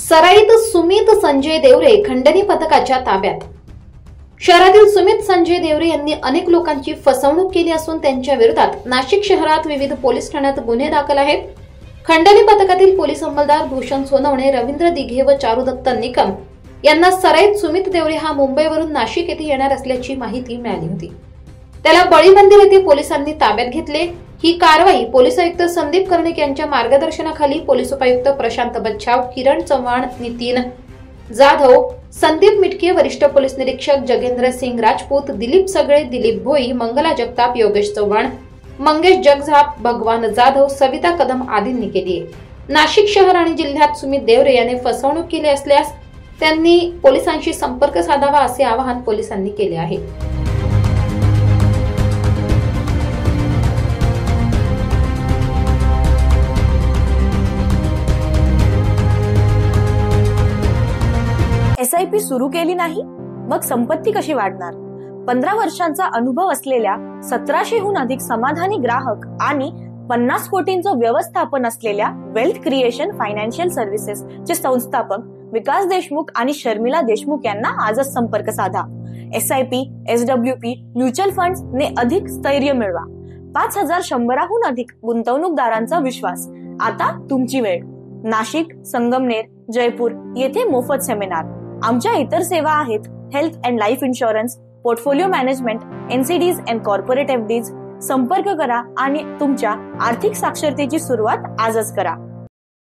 सराईत सुमित संजय देवरे खंडणी पथकाच्या ताब्यात। शहरातील सुमित संजय देवरे यांनी अनेक लोकांची फसवणूक केली असून त्यांच्या विरोधात नाशिक शहरात विविध पोलीस ठाण्यात गुन्हे दाखल आहेत। खंडणी पथकातील पोलीस अंमलदार भूषण सोनवणे, रवींद्र दिघे व चारुदत्त निकम यांना सराईत सुमित देवरे हा मुंबईवरून नाशिक येथे येणार असल्याची माहिती मिळाली होती। त्याला बळी मंदिर येथे पोलिसांनी ताब्यात घेतले। ही कारवाई पोलीस आयुक्त संदीप कर्णिक यांच्या मार्गदर्शनाखाली पोलीस उपायुक्त प्रशांत बच्छाव, किरण चव्हाण, नितीन जाधव, संदीप मिटके, वरिष्ठ पोलीस निरीक्षक जगेंद्र सिंग राजपूत, दिलीप सगळे, दिलीप भोई, मंगला जगताप, योगेश चव्हाण, मंगेश जगझाप, भगवान जाधव, सविता कदम आदींनी केली आहे। नाशिक शहर आणि जिल्ह्यात सुमित देवरे याने फसवणूक केली असल्यास त्यांनी पोलिसांशी संपर्क साधावा असे आवाहन पोलिसांनी केले आहे। SIP सुरू केली नाही, मग संपत्ती कशी वाढणार? 15 वर्षांचा अनुभव असलेल्या 1700हून अधिक समाधानी ग्राहक आणि 50 कोटींचं व्यवस्थापन असलेल्या वेल्थ क्रिएशन फायनान्शियल सर्व्हिसेस चे संस्थापक विकास देशमुख आणि शर्मिला देशमुख यांना आजच संपर्क साधा। SIP, SWP, म्युच्युअल फंड्स ने अधिक स्थैर्य मिळवा। 5100हून अधिक गुंतवणूकदारांचा विश्वास। आता तुमची वेळ। नाशिक, संगमनेर, जयपूर येथे मोफत सेमिनार। आमच्या इतर सेवा आहेत health and life insurance, portfolio management, NCDs and corporate FDs। संपर्क करा आणि तुमच्या आर्थिक साक्षरतेची सुरुवात आजच करा।